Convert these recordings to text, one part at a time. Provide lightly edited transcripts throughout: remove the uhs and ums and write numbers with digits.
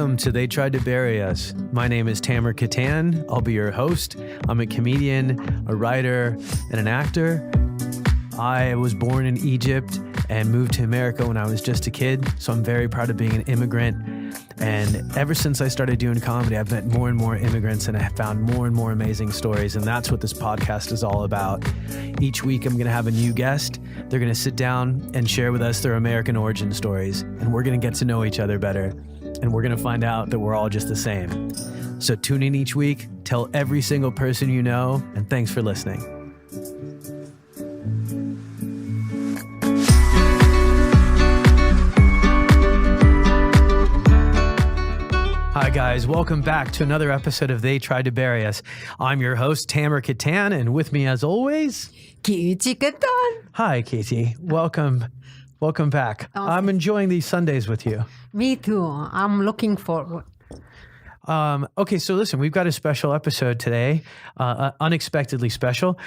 Welcome to They Tried to Bury Us. My name is Tamer Kattan. I'll be your host. I'm a comedian, a writer, and an actor. I was born in Egypt and moved to America when I was just a kid, so I'm very proud of being an immigrant. And ever since I started doing comedy, I've met more and more immigrants, and I have found more and more amazing stories, and that's what this podcast is all about. Each week, I'm going to have a new guest. They're going to sit down and share with us their American origin stories, and we're going to get to know each other better, and we're going to find out that we're all just the same. So tune in each week, tell every single person you know, and thanks for listening. Hi guys, welcome back to another episode of They Tried to Bury Us. I'm your host, Tamer Kattan, and with me as always, Kity. Hi Kity, welcome back. Oh, I'm enjoying these Sundays with you. Me too. I'm looking forward. Okay, so listen, we've got a special episode today, unexpectedly special.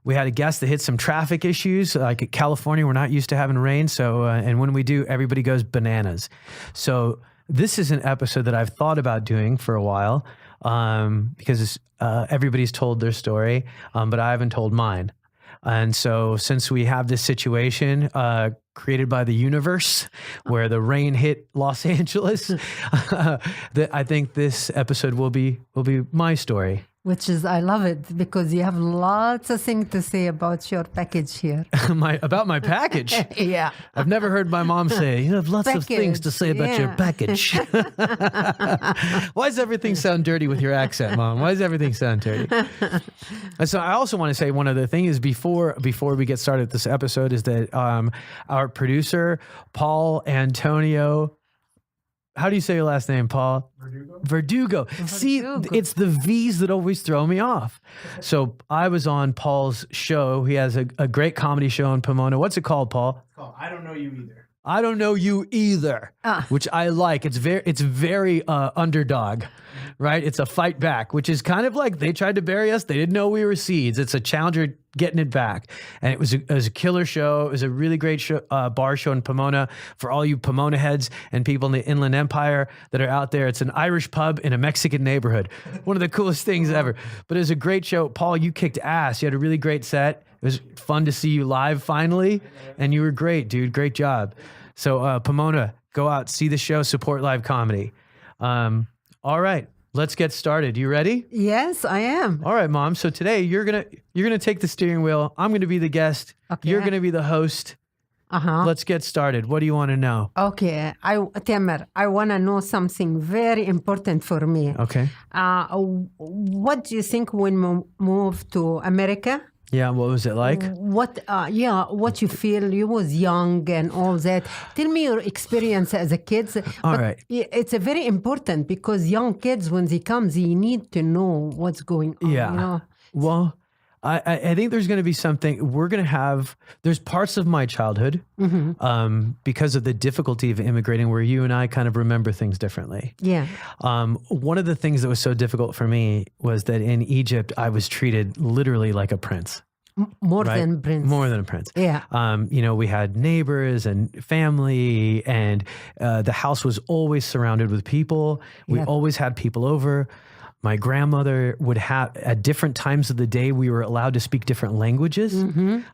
We had a guest that hit some traffic issues. Like at California, we're not used to having rain, so and when we do, everybody goes bananas. So this is an episode that I've thought about doing for a while because everybody's told their story, but I haven't told mine. And so since we have this situation created by the universe where the rain hit Los Angeles, I think this episode will be my story. Which is, I love it because you have lots of things to say about your package here. About my package? Yeah. I've never heard my mom say, you have lots of things to say about your package. Why does everything sound dirty with your accent, Mom? Why does everything sound dirty? And so I also want to say one other thing is before we get started this episode is that our producer, Paul Antonio, how do you say your last name, Paul? Verdugo. See, it's the V's that always throw me off. So I was on Paul's show. He has a great comedy show in Pomona. What's it called, Paul? It's called I Don't Know You Either. I Don't Know You Either, which I like. It's very underdog, right? It's a fight back, which is kind of like they tried to bury us. They didn't know we were seeds. It's a challenger getting it back. And it was a killer show. It was a really great show, bar show in Pomona for all you Pomona heads and people in the Inland Empire that are out there. It's an Irish pub in a Mexican neighborhood. One of the coolest things ever. But it was a great show. Paul, you kicked ass. You had a really great set. It was fun to see you live finally, and you were great, dude. Great job. So Pomona, go out, see the show, support live comedy. All right, let's get started. You ready? Yes, I am. All right, Mom. So today you're gonna take the steering wheel. I'm gonna be the guest. Okay. You're gonna be the host. Let's get started. What do you want to know? Okay, Tamer, I want to know something very important for me. Okay. What do you think when we move to America? Yeah, what was it like? What you feel? You was young and all that. Tell me your experience as a kid. All right. It's a very important because young kids, when they come, they need to know what's going on. Yeah. You know? Well, I think there's going to be something we're going to have. There's parts of my childhood because of the difficulty of immigrating where you and I kind of remember things differently. Yeah. One of the things that was so difficult for me was that in Egypt, I was treated literally like a prince. More right? than prince. More than a prince. Yeah. We had neighbors and family, and the house was always surrounded with people. We always had people over. My grandmother would have, at different times of the day, we were allowed to speak different languages.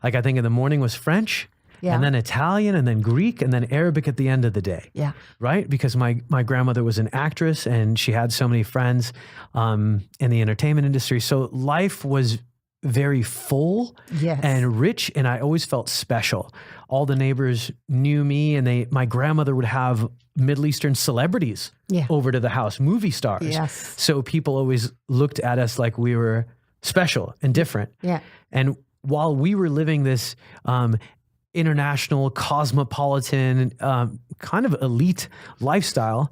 Like I think in the morning was French, and then Italian, and then Greek, and then Arabic at the end of the day. Yeah. Right? Because my grandmother was an actress, and she had so many friends in the entertainment industry. So life was very full and rich, and I always felt special. All the neighbors knew me, and my grandmother would have Middle Eastern celebrities over to the house, movie stars. Yes. So people always looked at us like we were special and different. Yeah. And while we were living this international, cosmopolitan, kind of elite lifestyle,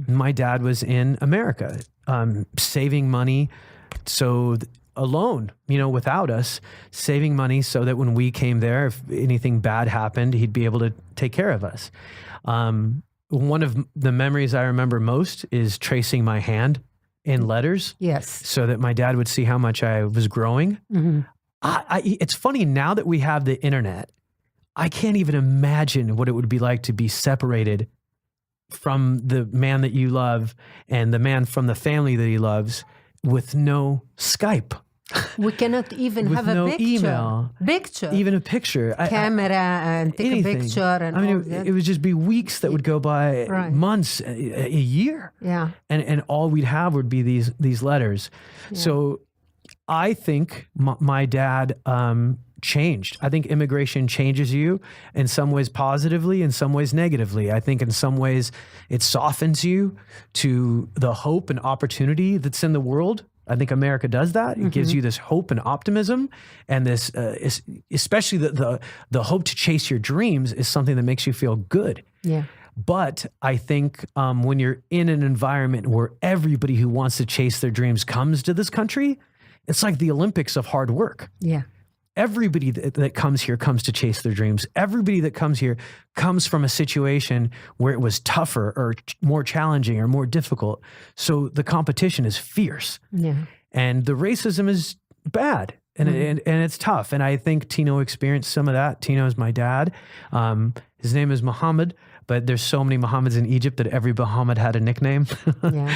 my dad was in America, saving money. So alone, without us, saving money so that when we came there, if anything bad happened, he'd be able to take care of us. One of the memories I remember most is tracing my hand in letters. Yes. So that my dad would see how much I was growing. It's funny now that we have the internet, I can't even imagine what it would be like to be separated from the man that you love and the man from the family that he loves with no Skype. We cannot even With have no a picture. email. Picture. Even a picture. Camera and take anything. a picture and I mean, all that. it would just be weeks that would go by, Right. months, a year. Yeah. And all we'd have would be these letters. So I think my dad changed. I think immigration changes you in some ways positively, in some ways negatively. I think in some ways it softens you to the hope and opportunity that's in the world. I think America does that. It gives you this hope and optimism, and this, especially the hope to chase your dreams is something that makes you feel good. Yeah. But I think when you're in an environment where everybody who wants to chase their dreams comes to this country, it's like the Olympics of hard work. Yeah. Everybody that comes here comes to chase their dreams. Everybody that comes here comes from a situation where it was tougher or more challenging or more difficult. So the competition is fierce. Yeah. And the racism is bad and it's tough. And I think Tino experienced some of that. Tino is my dad. His name is Muhammad, but there's so many Muhammads in Egypt that every Muhammad had a nickname. Yeah.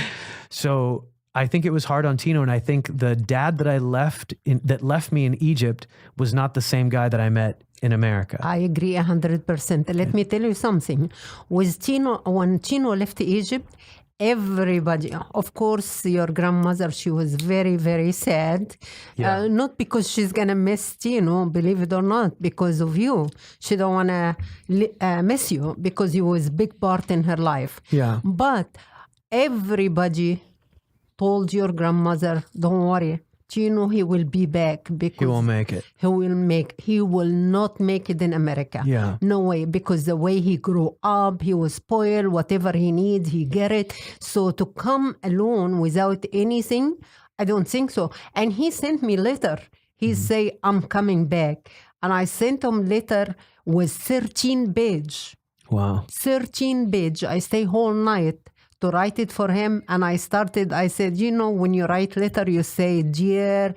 So I think it was hard on Tino, and I think the dad that that left me in Egypt was not the same guy that I met in America. I agree 100%. Let me tell you something. With Tino, when Tino left Egypt, everybody, of course, your grandmother, she was very, very sad. Yeah. Not because she's going to miss Tino, believe it or not, because of you. She don't want to miss you because you was a big part in her life. Yeah. But everybody told your grandmother, don't worry, Tino, he will be back because He won't make it. he will not make it in America. Yeah. No way, because the way he grew up, he was spoiled, whatever he needs, he get it. So to come alone without anything, I don't think so. And he sent me letter. He say, I'm coming back. And I sent him letter with 13 page. Wow. 13 page. I stay whole night to write it for him. And I said, when you write letter, you say, dear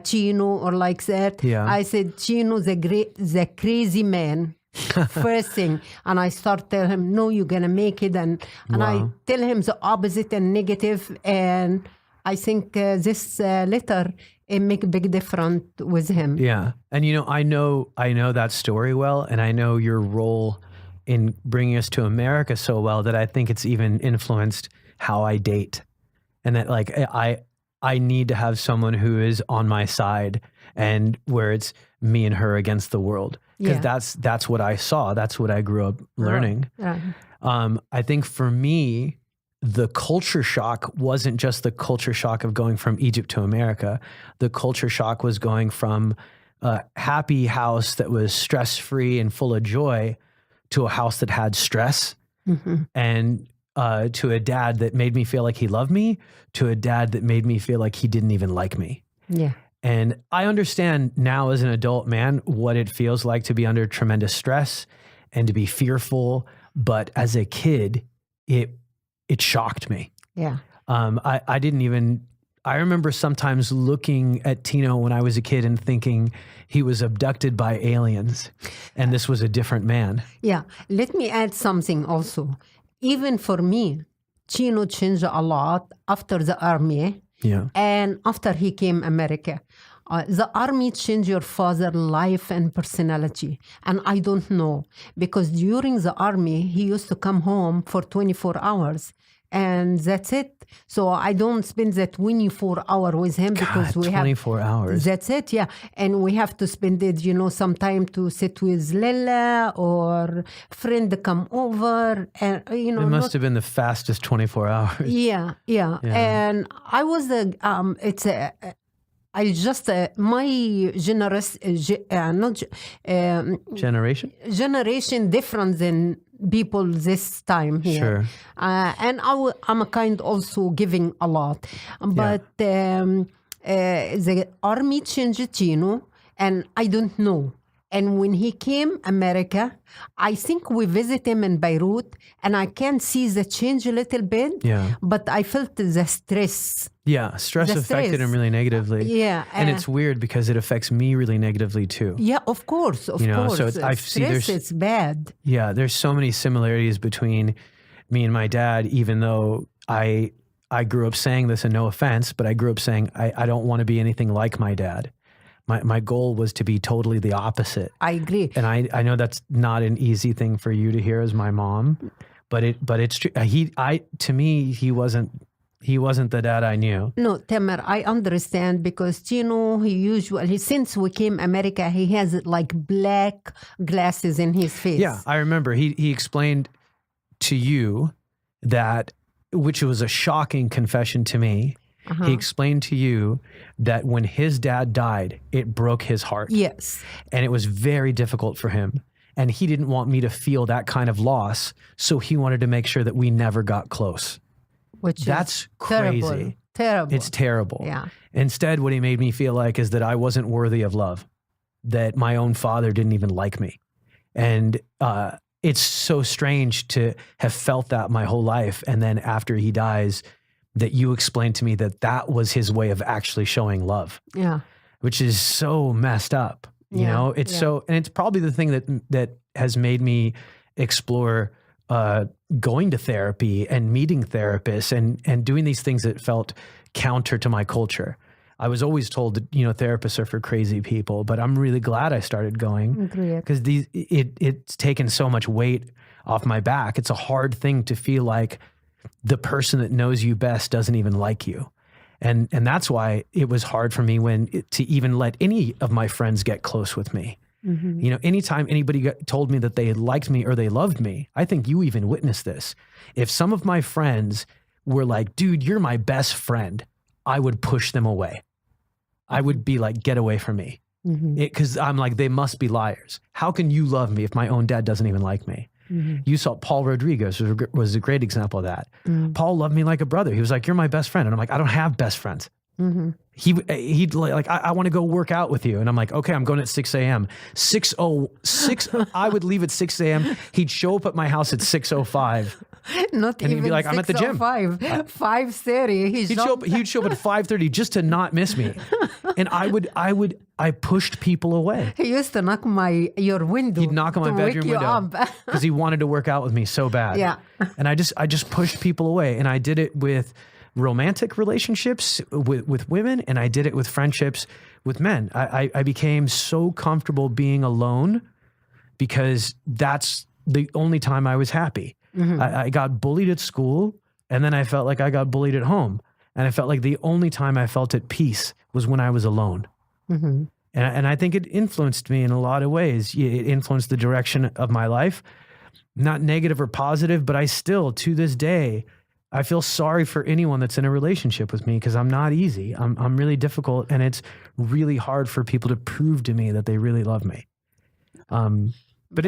Chino, or like that. Yeah. I said, Chino, the crazy man. First thing. And I start tell him, no, you're going to make it. And I Wow. tell him the opposite and negative. And I think this letter, it make a big difference with him. Yeah. And I know that story well, and I know your role in bringing us to America so well that I think it's even influenced how I date. And that like I need to have someone who is on my side, and where it's me and her against the world. Because that's what I saw. That's what I grew up learning. Right. I think for me, the culture shock wasn't just the culture shock of going from Egypt to America. The culture shock was going from a happy house that was stress-free and full of joy to a house that had stress, and to a dad that made me feel like he loved me, to a dad that made me feel like he didn't even like me. Yeah. And I understand now as an adult man what it feels like to be under tremendous stress and to be fearful. But as a kid, it shocked me. Yeah. I remember sometimes looking at Tino when I was a kid and thinking he was abducted by aliens and this was a different man. Yeah. Let me add something also. Even for me, Chino changed a lot after the army. Yeah. And after he came America. The army changed your father's life and personality. And I don't know. Because during the army, he used to come home for 24 hours. And that's it. So I don't spend that 24 hours with him because we have 24 hours. That's it, yeah. And we have to spend it, some time to sit with Lila or friend come over, and It must have been the fastest 24 hours. Yeah. And I was my generation different than people this time here. Sure. And I'm a kind also giving a lot. But the army changed Tino, and I don't know. And when he came America, I think we visit him in Beirut, and I can see the change a little bit. Yeah. But I felt the stress. Yeah, stress affected him really negatively. Yeah. And it's weird because it affects me really negatively too. Yeah, of course. So I see stress, it's bad. Yeah, there's so many similarities between me and my dad, even though I grew up saying this, and no offense, but I grew up saying, I don't want to be anything like my dad. My goal was to be totally the opposite. I agree. And I know that's not an easy thing for you to hear as my mom, but it's true. To me, he wasn't the dad I knew. No, Tamer, I understand because Tino, since we came America, he has like black glasses in his face. Yeah, I remember he explained to you that, which was a shocking confession to me. He explained to you that when his dad died, it broke his heart. Yes. And it was very difficult for him. And he didn't want me to feel that kind of loss. So he wanted to make sure that we never got close. That's crazy. Terrible. It's terrible. Yeah. Instead, what he made me feel like is that I wasn't worthy of love, that my own father didn't even like me. And it's so strange to have felt that my whole life. And then after he dies, that you explained to me that was his way of actually showing love. Yeah. Which is so messed up. You know, it's so, and it's probably the thing that has made me explore going to therapy and meeting therapists and doing these things that felt counter to my culture. I was always told that, therapists are for crazy people, but I'm really glad I started going because it's taken so much weight off my back. It's a hard thing to feel like the person that knows you best doesn't even like you. And that's why it was hard for me to even let any of my friends get close with me. Mm-hmm. Anytime anybody told me that they liked me or they loved me, I think you even witnessed this. If some of my friends were like, dude, you're my best friend, I would push them away. I would be like, get away from me. Because I'm like, they must be liars. How can you love me if my own dad doesn't even like me? You saw Paul Rodriguez was a great example of that. Paul loved me like a brother. He was like, you're my best friend. And I'm like, I don't have best friends. He'd like, I want to go work out with you. And I'm like, okay, I'm going at 6 a.m. 6:06, I would leave at 6 a.m. He'd show up at my house at 6:05. Not and even he'd be like, I'm at the gym. 5:30. He'd show up at 5:30 just to not miss me. And I pushed people away. He used to knock your window. He'd knock on my bedroom window because he wanted to work out with me so bad. Yeah. And I just pushed people away. And I did it with romantic relationships with women, and I did it with friendships with men. I became so comfortable being alone because that's the only time I was happy. I got bullied at school, and then I felt like I got bullied at home. And I felt like the only time I felt at peace was when I was alone. And I think it influenced me in a lot of ways. It influenced the direction of my life, not negative or positive, but I still, to this day, I feel sorry for anyone that's in a relationship with me because I'm not easy. I'm really difficult, and it's really hard for people to prove to me that they really love me. But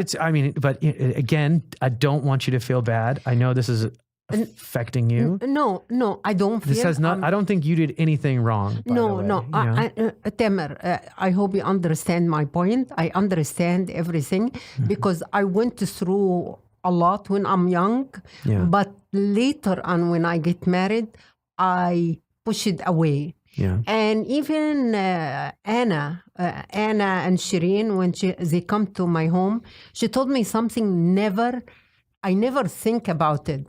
again, I don't want you to feel bad. I know this is affecting you. No, I don't feel. This has not. I don't think you did anything wrong. No. Tamer, I hope you understand my point. I understand everything because I went through a lot when I'm young, but later on when I get married, I push it away. Yeah. And even Anna and Shireen, when they come to my home, she told me something I never think about it.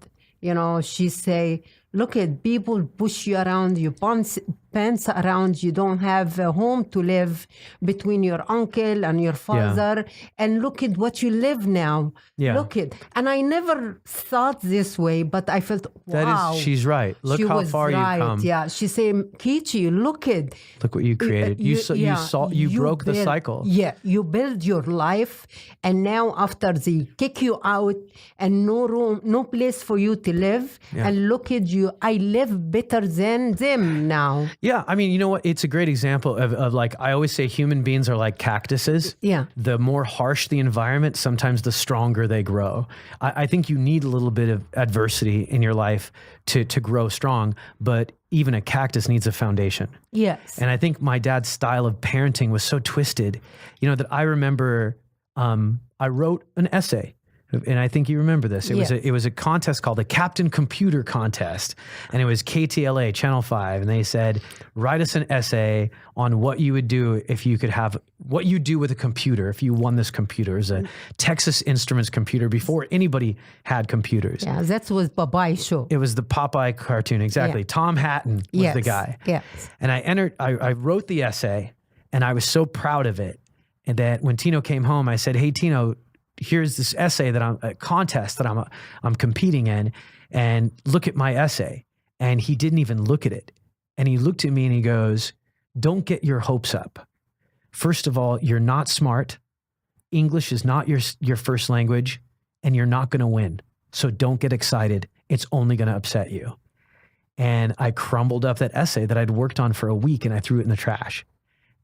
She say, look at people push you around, you pants around, you don't have a home to live between your uncle and your father. And look at what you live now. Yeah. Look at, and I never thought this way, but I felt, wow. She's right. Look how far you've come. Yeah. She said, Kity, look what you created. You broke the cycle. Yeah. You build your life. And now after they kick you out and no room, no place for you to live. Yeah. And look at you. I live better than them now. Yeah, I mean, you know what? It's a great example of like, I always say human beings are like cactuses. Yeah. The more harsh the environment, sometimes the stronger they grow. I think you need a little bit of adversity in your life to grow strong, but even a cactus needs a foundation. Yes. And I think my dad's style of parenting was so twisted, that I remember I wrote an essay. and I think you remember this. It Yes. was a contest called the Captain Computer Contest, and it was KTLA Channel 5, and they said, write us an essay on what you would do if you could have what you do with a computer if you won this computer. It was a Texas Instruments computer before anybody had computers. Yeah, that was Popeye show. It was the Popeye cartoon, exactly. Yeah. Tom Hatton was the guy. Yes. And I wrote the essay, and I was so proud of it. And that when Tino came home, I said, hey, Tino, here's this essay that a contest that I'm competing in, and look at my essay. And he didn't even look at it. And he looked at me and he goes, don't get your hopes up. First of all, you're not smart. English is not your first language, and you're not going to win. So don't get excited. It's only going to upset you. And I crumbled up that essay that I'd worked on for a week, and I threw it in the trash.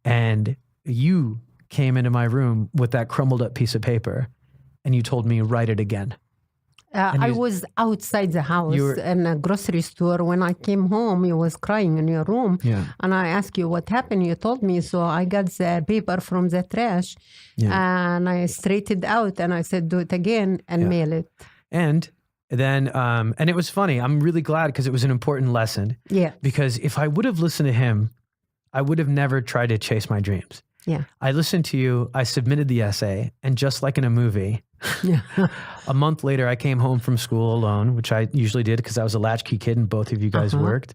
And you came into my room with that crumbled up piece of paper, and you told me, write it again. I was outside the house in a grocery store. When I came home, you was crying in your room. Yeah. And I asked you what happened. You told me. So I got the paper from the trash and I straightened out and I said, do it again and mail it. And then, and it was funny. I'm really glad because it was an important lesson. Yeah. Because if I would have listened to him, I would have never tried to chase my dreams. Yeah. I listened to you, I submitted the essay, and just like in a movie, a month later I came home from school alone, which I usually did because I was a latchkey kid and both of you guys worked.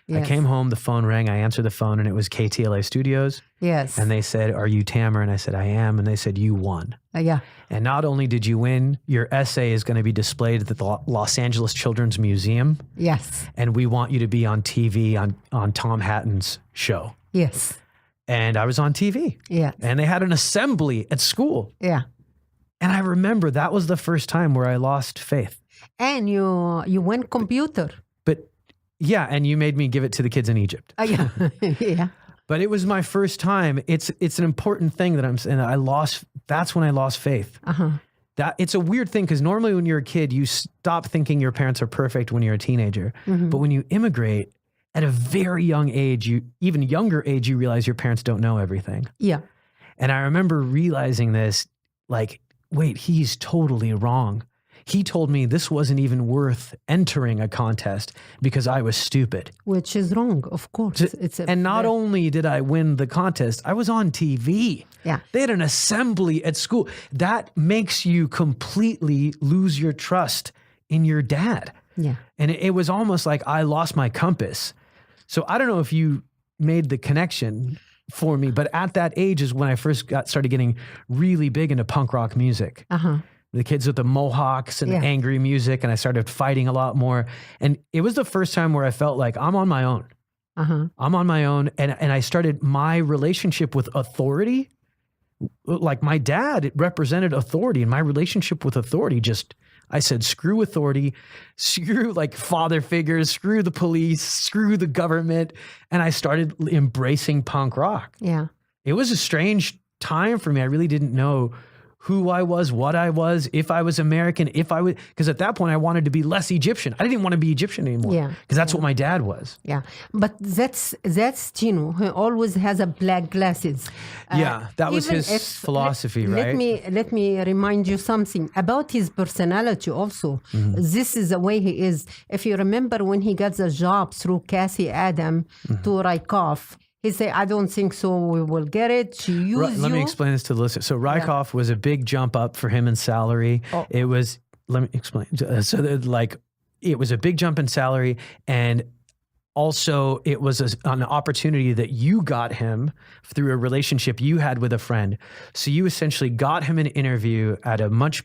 Yes. I came home, the phone rang, I answered the phone, and it was KTLA Studios. Yes. And they said, are you Tamer? And I said, I am. And they said, you won. Yeah. And not only did you win, your essay is going to be displayed at the Los Angeles Children's Museum. Yes. And we want you to be on TV on Tom Hatton's show. Yes. And I was on TV. Yeah. And they had an assembly at school. Yeah. And I remember that was the first time where I lost faith. And you went computer. But yeah, and you made me give it to the kids in Egypt. Yeah. Yeah. But it was my first time. It's an important thing that I'm saying. That's when I lost faith. That it's a weird thing because normally when you're a kid, you stop thinking your parents are perfect when you're a teenager. But when you immigrate at a very young age, even younger age, you realize your parents don't know everything. Yeah. And I remember realizing this, like, wait, he's totally wrong. He told me this wasn't even worth entering a contest because I was stupid. Which is wrong, of course. And not only did I win the contest, I was on TV. Yeah. They had an assembly at school. That makes you completely lose your trust in your dad. Yeah. And it was almost like I lost my compass. So I don't know if you made the connection for me, but at that age is when I first started getting really big into punk rock music. The kids with the mohawks and the angry music, and I started fighting a lot more. And it was the first time where I felt like I'm on my own. I'm on my own, and I started my relationship with authority. Like my dad represented authority, and my relationship with authority I said, screw authority, screw like father figures, screw the police, screw the government. And I started embracing punk rock. Yeah. It was a strange time for me. I really didn't know who I was, what I was, if I was American, because at that point I wanted to be less Egyptian. I didn't want to be Egyptian anymore. Yeah. Because that's what my dad was. Yeah. But that's Tino, who always has a black glasses. Yeah. That was his philosophy, right? Let me remind you something about his personality also. This is the way he is. If you remember when he got the job through Cassie Adam to Raikoff, he said, I don't think so. We will get it. She used Let me explain this to the listener. So Raikoff was a big jump up for him in salary. It was, let me explain. So it was a big jump in salary. And also it was an opportunity that you got him through a relationship you had with a friend. So you essentially got him an interview at a much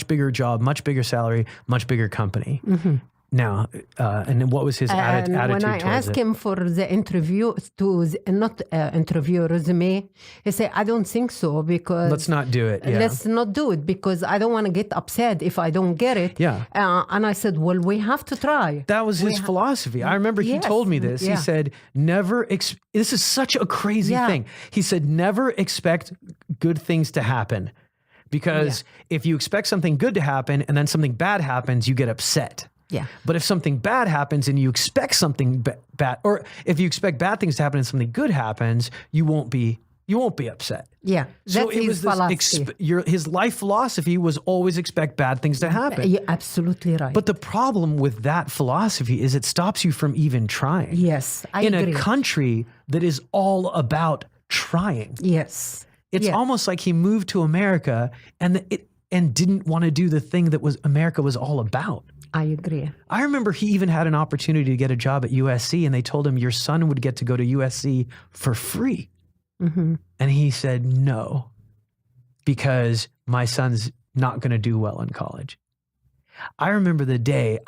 bigger job, much bigger salary, much bigger company. Now, and then what was his attitude towards it? When I asked him for the interview, resume, he said, I don't think so because... Let's not do it. Yeah. Let's not do it because I don't want to get upset if I don't get it. Yeah. And I said, well, we have to try. That was his philosophy. I remember he told me this. He said, this is such a crazy thing. He said, never expect good things to happen. Because if you expect something good to happen and then something bad happens, you get upset. Yeah. But if something bad happens and you expect something bad, or if you expect bad things to happen and something good happens, you won't be You won't be upset. Yeah, So that's it his was philosophy. his life philosophy was always expect bad things to happen. You're absolutely right. But the problem with that philosophy is it stops you from even trying. Yes, I In agree. a country that is all about trying. Yes. It's almost like he moved to America and didn't want to do the thing that America was all about. I agree. I remember he even had an opportunity to get a job at USC, and they told him your son would get to go to USC for free. Mm-hmm. And he said no, because my son's not going to do well in college. I remember the day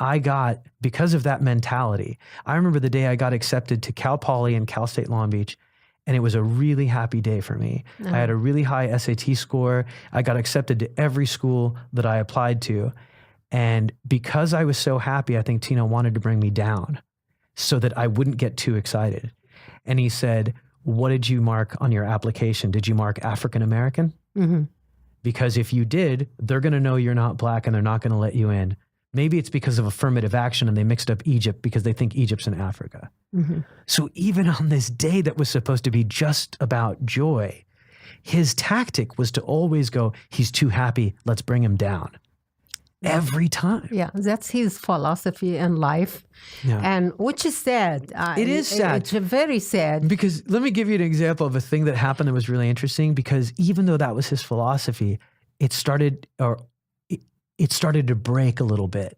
because of that mentality, I remember the day I got accepted to Cal Poly and Cal State Long Beach, and it was a really happy day for me. I had a really high SAT score. I got accepted to every school that I applied to. And because I was so happy, I think Tino wanted to bring me down so that I wouldn't get too excited. And he said, what did you mark on your application? Did you mark African American? Mm-hmm. Because if you did, they're going to know you're not black and they're not going to let you in. Maybe it's because of affirmative action and they mixed up Egypt because they think Egypt's in Africa. Mm-hmm. So even on this day that was supposed to be just about joy, his tactic was to always go, he's too happy, let's bring him down. Every time. Yeah, that's his philosophy in life, and which is sad. It is sad. It's very sad. Because let me give you an example of a thing that happened that was really interesting, because even though that was his philosophy, it started to break a little bit.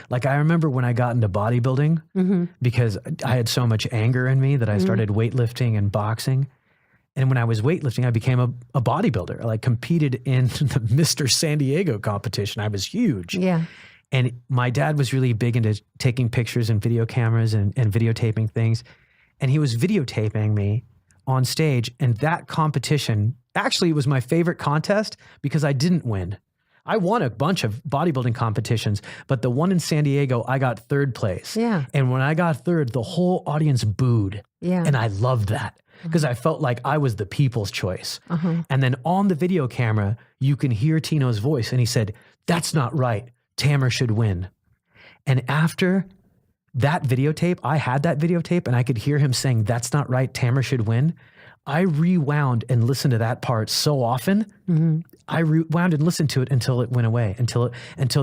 Like I remember when I got into bodybuilding, Mm-hmm. because I had so much anger in me that I started weightlifting and boxing. And when I was weightlifting, I became a bodybuilder. I like competed in the Mr. San Diego competition. I was huge. Yeah. And my dad was really big into taking pictures and video cameras and videotaping things. And he was videotaping me on stage. And that competition actually was my favorite contest because I didn't win. I won a bunch of bodybuilding competitions, but the one in San Diego, I got third place. Yeah. And when I got third, the whole audience booed. Yeah. And I loved that because I felt like I was the people's choice. Uh-huh. And then on the video camera, you can hear Tino's voice. And he said, that's not right. Tamer should win. And after that videotape, I had that videotape and I could hear him saying, that's not right. Tamer should win. I rewound and listened to that part so often. Mm-hmm. I rewound and listened to it until it went away, until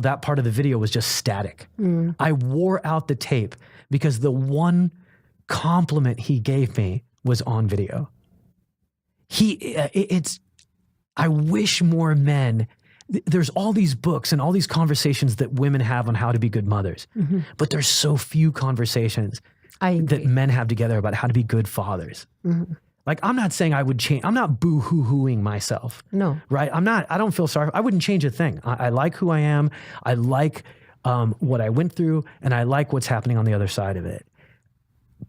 that part of the video was just static. Mm. I wore out the tape because the one compliment he gave me was on video. I wish more men, there's all these books and all these conversations that women have on how to be good mothers, Mm-hmm. but there's so few conversations I agree. that men have together about how to be good fathers. Mm-hmm. Like, I'm not saying I would change. I'm not boo-hoo-hooing myself. No. Right? I don't feel sorry. I wouldn't change a thing. I like who I am. I like what I went through, and I like what's happening on the other side of it.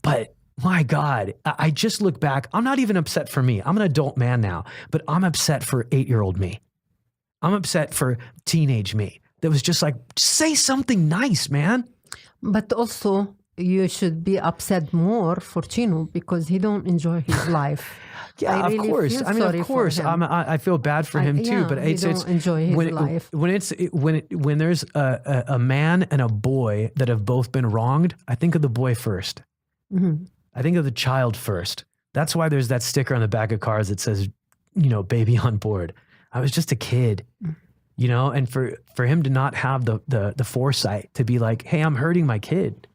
But my God, I just look back. I'm not even upset for me. I'm an adult man now, but I'm upset for 8-year-old me. I'm upset for teenage me. That was just like, say something nice, man. But also, you should be upset more for Chino because he don't enjoy his life. Yeah, I really of course. feel I mean, sorry of for course. him. I feel bad for him too. Yeah, But he it's don't enjoy his life. When there's a man and a boy that have both been wronged, I think of the boy first. Mm-hmm. I think of the child first. That's why there's that sticker on the back of cars that says, baby on board. I was just a kid, and for him to not have the foresight to be like, hey, I'm hurting my kid.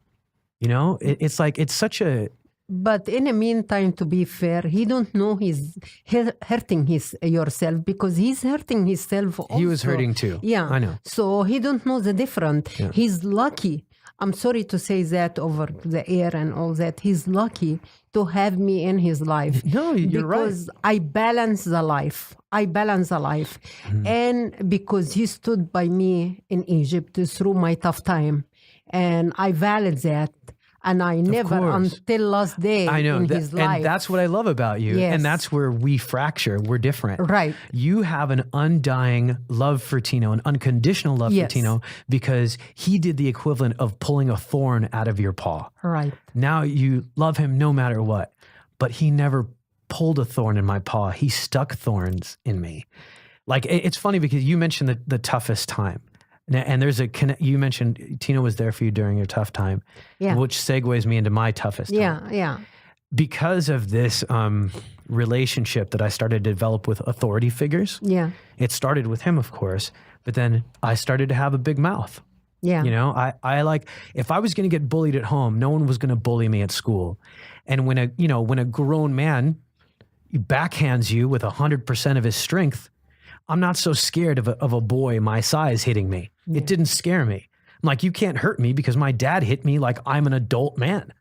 It's like, it's such a. But in the meantime, to be fair, he don't know he's hurting yourself because he's hurting himself also. He was hurting too. Yeah. I know. So he don't know the difference. Yeah. He's lucky. I'm sorry to say that over the air and all that. He's lucky to have me in his life. No, you're right. Because I balance the life. And because he stood by me in Egypt through my tough time. And I value that. And I never, course. until last day I know in his life. And that's what I love about you. Yes. And that's where we fracture. We're different. Right. You have an undying love for Tino, an unconditional love Yes. for Tino, because he did the equivalent of pulling a thorn out of your paw. Right. Now you love him no matter what, but he never pulled a thorn in my paw. He stuck thorns in me. Like, it's funny because you mentioned the toughest time. And you mentioned Tino was there for you during your tough time, Yeah. which segues me into my toughest time. Yeah. Because of this relationship that I started to develop with authority figures. Yeah. It started with him, of course, but then I started to have a big mouth. Yeah. You know, I like, if I was going to get bullied at home, no one was going to bully me at school. And when a grown man backhands you with 100% of his strength, I'm not so scared of a boy my size hitting me. Yeah. It didn't scare me. I'm like, you can't hurt me because my dad hit me like I'm an adult man.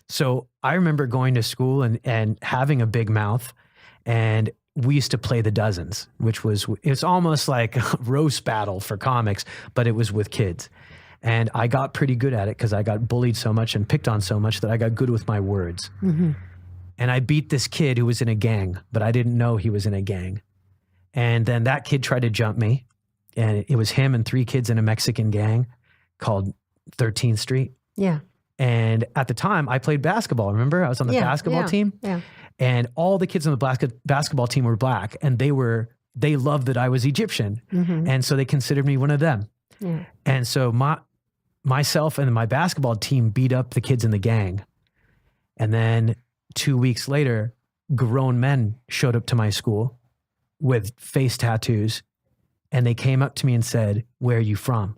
So I remember going to school and having a big mouth, and we used to play the dozens, it's almost like a roast battle for comics, but it was with kids. And I got pretty good at it because I got bullied so much and picked on so much that I got good with my words. Mm-hmm. And I beat this kid who was in a gang, but I didn't know he was in a gang. And then that kid tried to jump me, and it was him and 3 kids in a Mexican gang called 13th Street. Yeah. And at the time, I played basketball. Remember, I was on the basketball team. Yeah. And all the kids on the basketball team were black, and they loved that I was Egyptian, and so they considered me one of them. Yeah. And so myself and my basketball team beat up the kids in the gang, and then 2 weeks later, grown men showed up to my school with face tattoos, and they came up to me and said, "Where are you from?"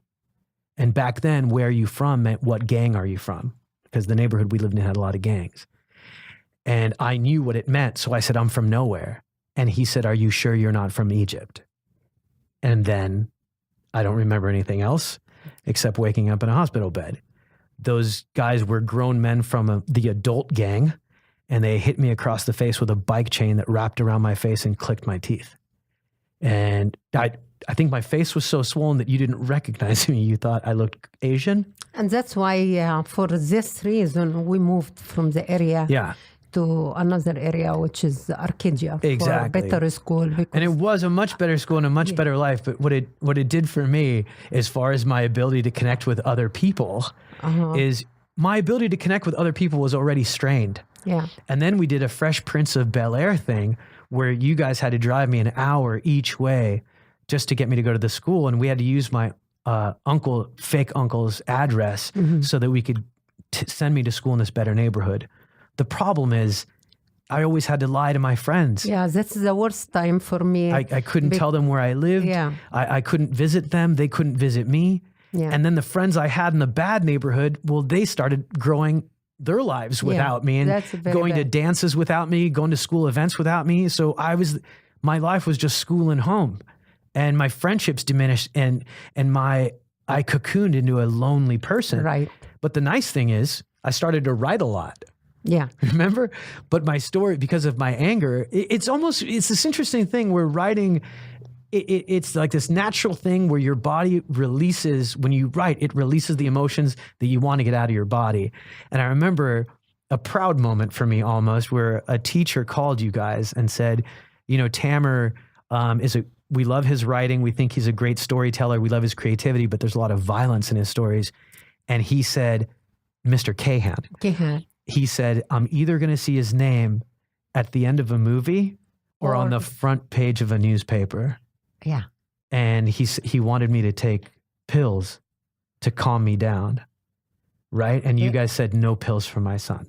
And back then, "Where are you from?" meant, "What gang are you from?" Because the neighborhood we lived in had a lot of gangs. And I knew what it meant. So I said, "I'm from nowhere." And he said, "Are you sure you're not from Egypt?" And then I don't remember anything else except waking up in a hospital bed. Those guys were grown men from the adult gang, and they hit me across the face with a bike chain that wrapped around my face and clipped my teeth. And I think my face was so swollen that you didn't recognize me. You thought I looked Asian. And that's why, for this reason, we moved from the area to another area, which is Arcadia, for a better school. And it was a much better school and a much better life. But what it did for me, as far as my ability to connect with other people, is my ability to connect with other people was already strained. Yeah. And then we did a Fresh Prince of Bel-Air thing where you guys had to drive me an hour each way just to get me to go to the school. And we had to use my fake uncle's address so that we could send me to school in this better neighborhood. The problem is I always had to lie to my friends. Yeah, that's the worst time for me. I couldn't tell them where I lived. Yeah. I couldn't visit them. They couldn't visit me. Yeah. And then the friends I had in the bad neighborhood, well, they started growing their lives without me and going to dances without me, going to school events without me. So my life was just school and home. And my friendships diminished, and I cocooned into a lonely person. Right. But the nice thing is I started to write a lot. Yeah. Remember? But my story, because of my anger, it's this interesting thing where writing, it's like this natural thing where your body releases, when you write, it releases the emotions that you want to get out of your body. And I remember a proud moment for me almost where a teacher called you guys and said, Tamer we love his writing. We think he's a great storyteller. We love his creativity, but there's a lot of violence in his stories. And he said, Mr. Kahan. He said, I'm either going to see his name at the end of a movie or on the front page of a newspaper. Yeah. And he wanted me to take pills to calm me down. Right? And you guys said no pills for my son.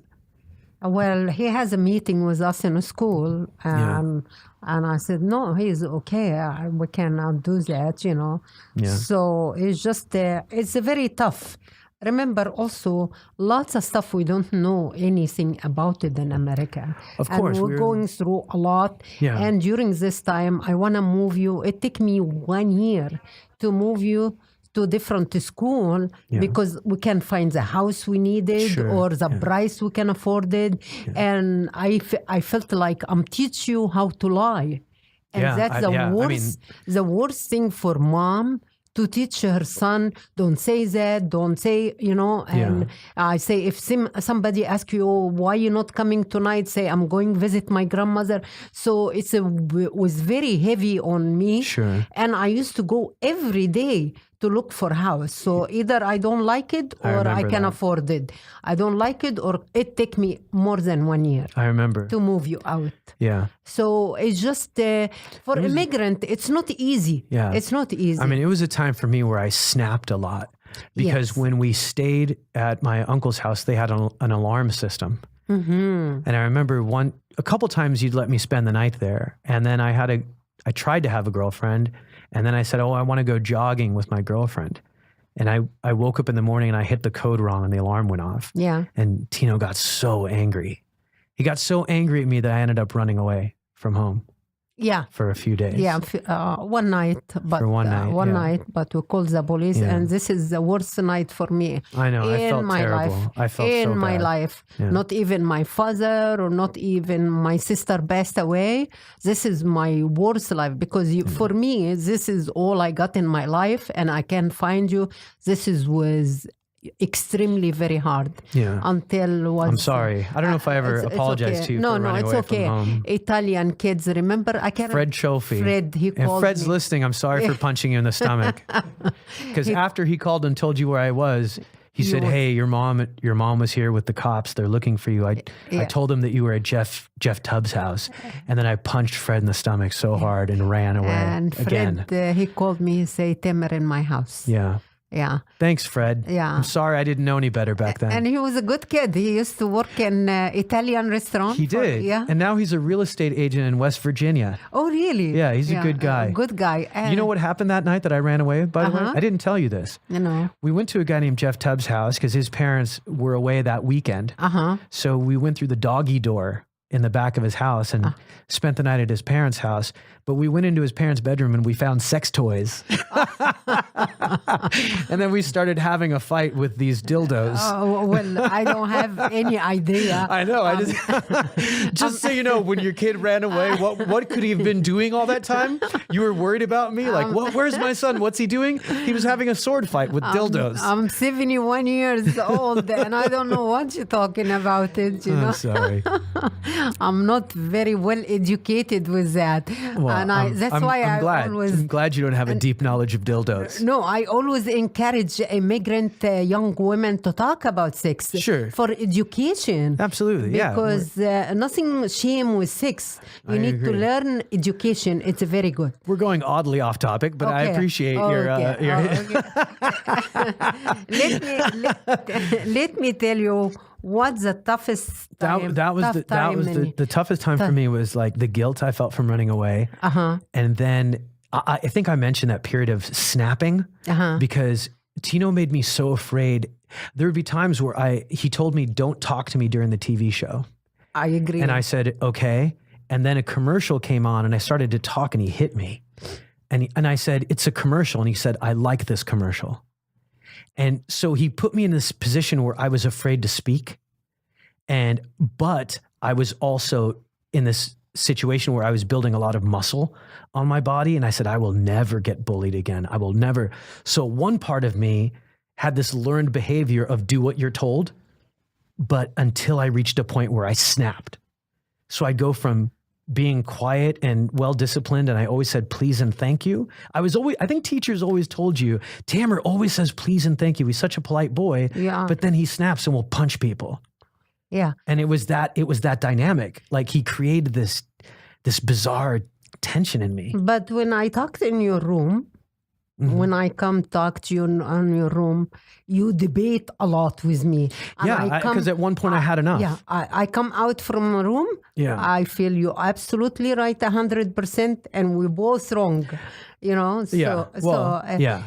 Well, he has a meeting with us in a school, and I said, no, he's okay. We cannot do that, Yeah. So it's just, it's very tough. Remember also, lots of stuff we don't know anything about it in America. Of course. And we're going through a lot. Yeah. And during this time, I want to move you. It took me 1 year to move you to different school because we can find the house we needed or the price we can afford it. Yeah. And I felt like I'm teach you how to lie. And that's the worst thing for mom to teach her son, don't say that, don't say, and I say, if somebody asks you, why you not coming tonight, say, I'm going visit my grandmother. So it was very heavy on me. Sure. And I used to go every day to look for a house. So either I don't like it or I can afford it. I don't like it or it take me more than 1 year. I remember. To move you out. Yeah. So it's just, for immigrant, it's not easy. Yeah. It's not easy. I mean, it was a time for me where I snapped a lot because when we stayed at my uncle's house, they had an alarm system. Mm-hmm. And I remember a couple times you'd let me spend the night there. And then I tried to have a girlfriend. And then I said, oh, I want to go jogging with my girlfriend. And I woke up in the morning and I hit the code wrong and the alarm went off. Yeah. And Tino got so angry. He got so angry at me that I ended up running away from home. Yeah. For a few days. Yeah, one night, but For one night, but we called the police, and this is the worst night for me. I know. I felt terrible. Life. I felt in so my bad. life. Yeah. Not even my father or not even my sister passed away. This is my worst life because for me, this is all I got in my life, and I can find you. This was extremely very hard. Yeah. Until was. I'm sorry. I don't know if I ever apologized okay. to you No, for no, running it's away okay. from home. Italian kids, remember? I can't. Fred Cholfi. Fred, he If called Fred's me. listening, I'm sorry for punching you in the stomach. Because after he called and told you where I was, he said, "Hey, your mom was here with the cops. They're looking for you." I told him that you were at Jeff Tubbs' house, and then I punched Fred in the stomach so hard and ran away And again. Fred, he called me, he said, Tamer in my house. Yeah. Yeah. Thanks, Fred. Yeah. I'm sorry I didn't know any better back then. And he was a good kid. He used to work in Italian restaurant. He did. Yeah. And now he's a real estate agent in West Virginia. Oh, really? Yeah, he's a good guy. Good guy. You know what happened that night that I ran away, by the way? I didn't tell you this. You know. We went to a guy named Jeff Tubbs' house because his parents were away that weekend. So we went through the doggy door in the back of his house and spent the night at his parents' house. But we went into his parents' bedroom and we found sex toys. And then we started having a fight with these dildos. Oh, well, I don't have any idea. I know. I just so you know, when your kid ran away, what could he have been doing all that time? You were worried about me? Like, where's my son? What's he doing? He was having a sword fight with dildos. I'm 71 years old and I don't know what you're talking about. You know? I'm sorry. I'm not very well educated with that. Well, and I'm glad you don't have a deep knowledge of dildos. No, I always encourage immigrant young women to talk about sex. Sure. For education. Absolutely, yeah. Because nothing shame with sex. You need to agree. learn education. It's very good. We're going oddly off topic, but I appreciate your. Let me tell you what's the toughest time. The toughest time for me was like the guilt I felt from running away, and then I think I mentioned that period of snapping because Tino made me so afraid. There would be times where he told me, "Don't talk to me during the TV show." I agree. And I said, "Okay." And then a commercial came on, and I started to talk, and he hit me, and I said, "It's a commercial," and he said, "I like this commercial." And so he put me in this position where I was afraid to speak. But I was also in this situation where I was building a lot of muscle on my body. And I said, I will never get bullied again. I will never. So one part of me had this learned behavior of do what you're told, but until I reached a point where I snapped. So I'd go from being quiet and well-disciplined, and I always said please and thank you. I think teachers always told you, Tamer always says please and thank you. He's such a polite boy, but then he snaps and will punch people. Yeah. And it was that dynamic. Like he created this bizarre tension in me. But when I talked in your room, when I come talk to you in your room, you debate a lot with me. And because at one point I had enough. Yeah, I come out from a room. Yeah. I feel you're absolutely right 100%, and we're both wrong. You know.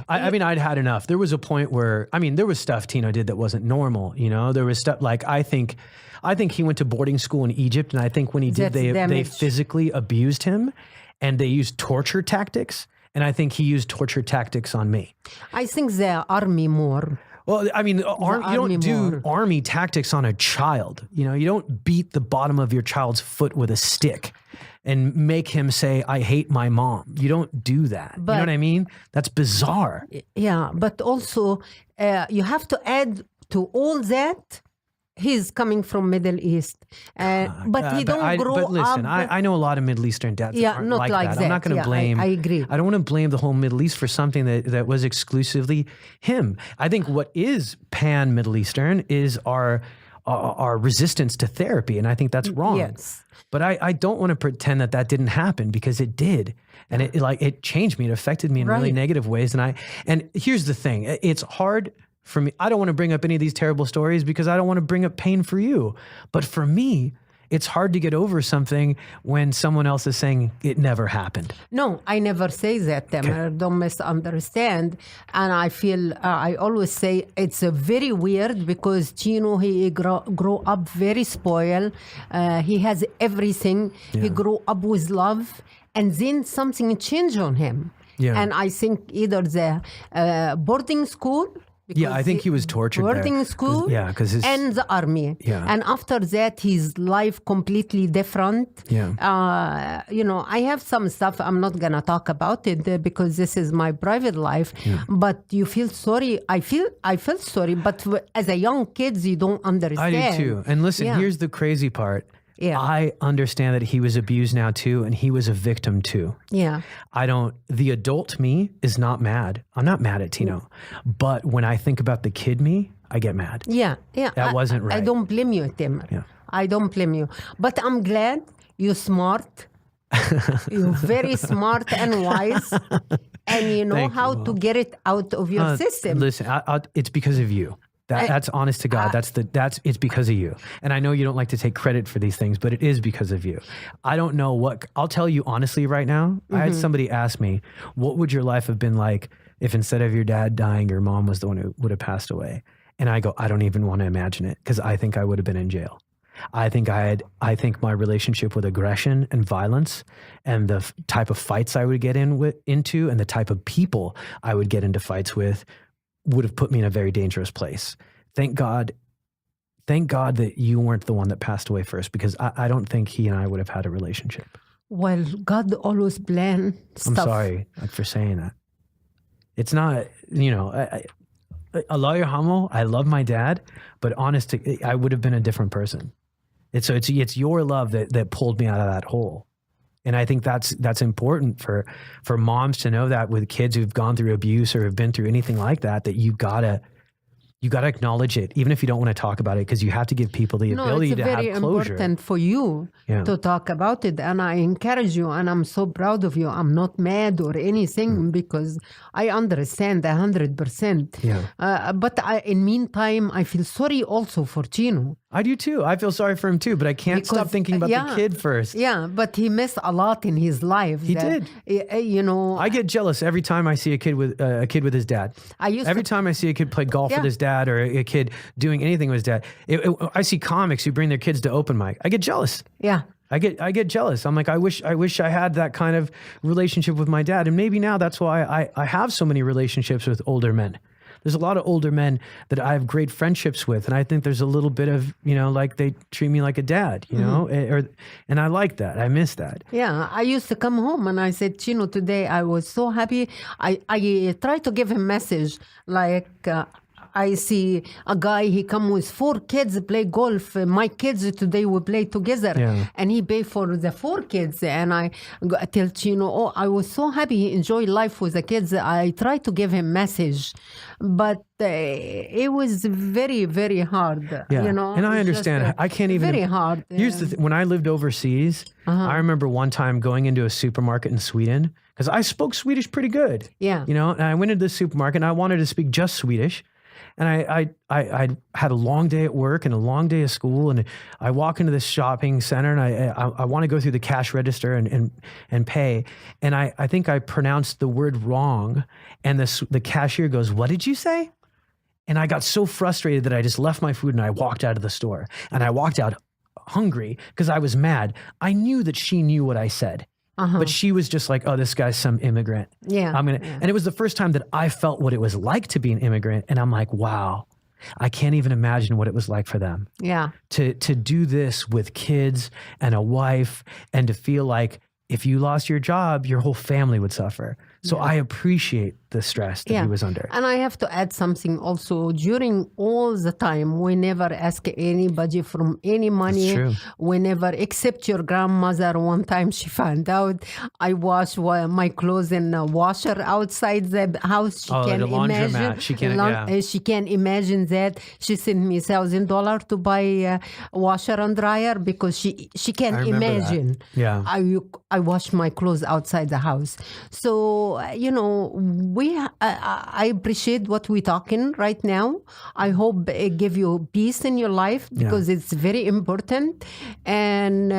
I mean, I'd had enough. There was a point where there was stuff Tino did that wasn't normal. You know, there was stuff like I think he went to boarding school in Egypt, and I think when he did, they physically abused him, and they used torture tactics. And I think he used torture tactics on me. I think the army more. Well, I mean, you don't do army tactics on a child. You know, you don't beat the bottom of your child's foot with a stick and make him say, I hate my mom. You don't do that. You know what I mean? That's bizarre. Yeah, but also you have to add to all that, he's coming from Middle East, but he don't grow up. But listen, up. I know a lot of Middle Eastern dads that aren't not like that. I'm not going to blame. I agree. I don't want to blame the whole Middle East for something that was exclusively him. I think what is pan Middle Eastern is our resistance to therapy, and I think that's wrong. Yes. But I don't want to pretend that didn't happen, because it did, and it changed me. It affected me in really negative ways. And here's the thing: it's hard for me. I don't want to bring up any of these terrible stories because I don't want to bring up pain for you. But for me, it's hard to get over something when someone else is saying it never happened. No, I never say that, Tamer. Don't misunderstand. And I feel, I always say it's very weird because Chino, he grew up very spoiled. He has everything. He grew up with love. And then something changed on him. Yeah. And I think either the boarding school, I think he was tortured boarding there. school, Because and the army. Yeah. And after that, his life completely different. Yeah. I have some stuff, I'm not going to talk about it because this is my private life, but you feel sorry. I felt sorry, but as a young kid, you don't understand. I do too. And listen, here's the crazy part. Yeah. I understand that he was abused now too, and he was a victim too. Yeah. The adult me is not mad. I'm not mad at Tino. But when I think about the kid me, I get mad. Yeah. That wasn't right. I don't blame you, Tim. Yeah. I don't blame you. But I'm glad you're smart. You're very smart and wise. And you know how to get it out of your system. Listen, it's because of you. That's honest to God. It's because of you. And I know you don't like to take credit for these things, but it is because of you. I don't know I'll tell you honestly right now. I had somebody ask me, what would your life have been like if instead of your dad dying, your mom was the one who would have passed away? And I go, I don't even want to imagine it because I think I would have been in jail. I think my relationship with aggression and violence and the type of fights I would get into and the type of people I would get into fights with would have put me in a very dangerous place. Thank God that you weren't the one that passed away first, because I don't think he and I would have had a relationship. Well, God always planned stuff. I'm sorry for saying that. It's not, Allah yarhamu, I love my dad, but I would have been a different person. It's your love that pulled me out of that hole. And I think that's important for moms to know that with kids who've gone through abuse or have been through anything like that you gotta acknowledge it, even if you don't want to talk about it, because you have to give people the ability to have closure. It's very important for you to talk about it, and I encourage you, and I'm so proud of you. I'm not mad or anything because I understand 100%. Yeah. But in meantime, I feel sorry also for Chino. I do too. I feel sorry for him too, but I can't stop thinking about the kid first. Yeah, but he missed a lot in his life. He did. I get jealous every time I see a kid with his dad. Every time I see a kid play golf with his dad or a kid doing anything with his dad. I see comics who bring their kids to open mic. I get jealous. Yeah. I get jealous. I'm like, I wish I had that kind of relationship with my dad. And maybe now that's why I have so many relationships with older men. There's a lot of older men that I have great friendships with. And I think there's a little bit of, like they treat me like a dad, and I like that. I miss that. Yeah. I used to come home and I said, Chino, today I was so happy. I tried to give him message like, I see a guy, he come with 4 kids, play golf. My kids today will play together. Yeah. And he pay for the 4 kids. And I tell Chino, I was so happy he enjoyed life with the kids. I tried to give him message. But it was very, very hard. Yeah. And I understand. I can't even. Very hard. Here's the thing. When I lived overseas, I remember one time going into a supermarket in Sweden, because I spoke Swedish pretty good. Yeah. And I went into the supermarket and I wanted to speak just Swedish. And I had a long day at work and a long day of school, and I walk into this shopping center and I want to go through the cash register and pay, and I think I pronounced the word wrong, and the cashier goes, "What did you say?" And I got so frustrated that I just left my food and I walked out of the store, and I walked out hungry because I was mad. I knew that she knew what I said. But she was just like, oh, this guy's some immigrant. Yeah. And it was the first time that I felt what it was like to be an immigrant. And I'm like, wow, I can't even imagine what it was like for them. Yeah. To do this with kids and a wife, and to feel like if you lost your job, your whole family would suffer. So I appreciate the stress that he was under. And I have to add something also. During all the time, we never ask anybody from any money. That's true. We never, except your grandmother. One time she found out I wash my clothes in a washer outside the house. She can't the laundromat. imagine. She can't imagine that. She sent me $1,000 to buy a washer and dryer because she can't imagine. That. Yeah. I wash my clothes outside the house. So So, I appreciate what we're talking right now. I hope it give you peace in your life because it's very important. And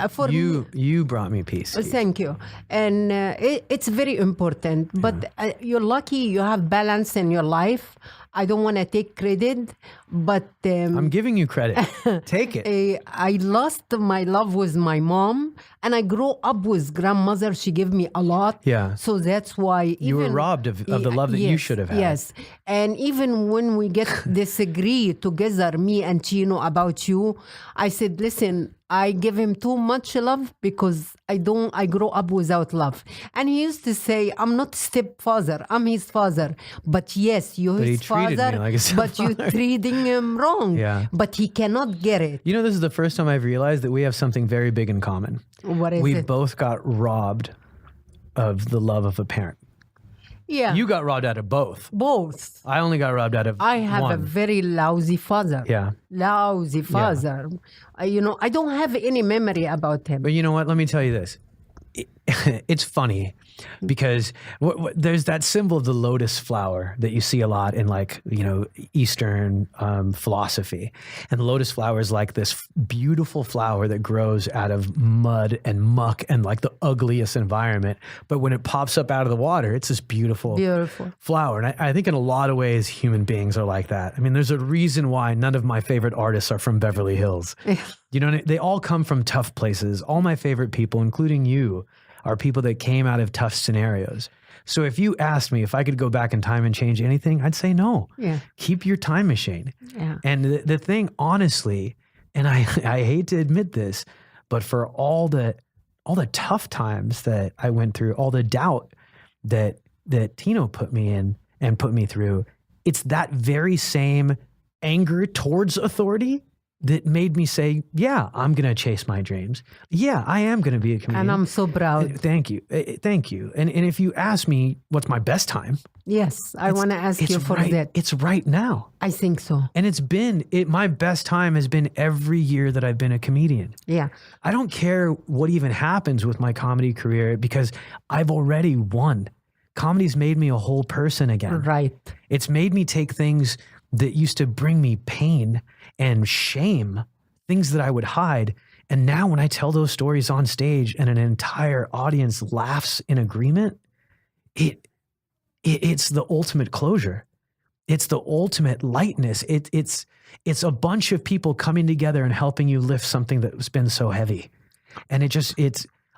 for you brought me peace. Thank you. And it's very important. But you're lucky you have balance in your life. I don't want to take credit, but I'm giving you credit. Take it. I lost my love with my mom, and I grew up with grandmother. She gave me a lot. Yeah. So that's why you were robbed of the love that you should have had. Yes. And even when we disagree together, me and Chino, about you, I said, listen, I give him too much love because I grew up without love. And he used to say, I'm not stepfather, I'm his father. But yes, you're his father, like but you're treating him wrong. Yeah. But he cannot get it. You know, this is the first time I've realized that we have something very big in common. What is we it? both got robbed of the love of a parent. Yeah. You got robbed out of both. Both. I only got robbed out of I have one. a very lousy father. Yeah. Lousy father. I don't have any memory about him. But you know what? Let me tell you this. It's funny because there's that symbol of the lotus flower that you see a lot in Eastern philosophy. And the lotus flower is like this beautiful flower that grows out of mud and muck and like the ugliest environment. But when it pops up out of the water, it's this beautiful flower. And I think in a lot of ways, human beings are like that. I mean, there's a reason why none of my favorite artists are from Beverly Hills. You know, they all come from tough places. All my favorite people, including you, are people that came out of tough scenarios. So if you asked me if I could go back in time and change anything, I'd say no. Yeah. Keep your time machine. Yeah. And the thing, honestly, and I hate to admit this, but for all the tough times that I went through, all the doubt that Tino put me in and put me through, it's that very same anger towards authority that made me say, yeah, I'm going to chase my dreams. Yeah, I am going to be a comedian. And I'm so proud. Thank you. Thank you. And if you ask me what's my best time. Yes, I want to ask you for that. It's right now. I think so. And my best time has been every year that I've been a comedian. Yeah. I don't care what even happens with my comedy career because I've already won. Comedy's made me a whole person again. Right. It's made me take things that used to bring me pain and shame, things that I would hide. And now when I tell those stories on stage and an entire audience laughs in agreement, it's the ultimate closure. It's the ultimate lightness. It's a bunch of people coming together and helping you lift something that's been so heavy. And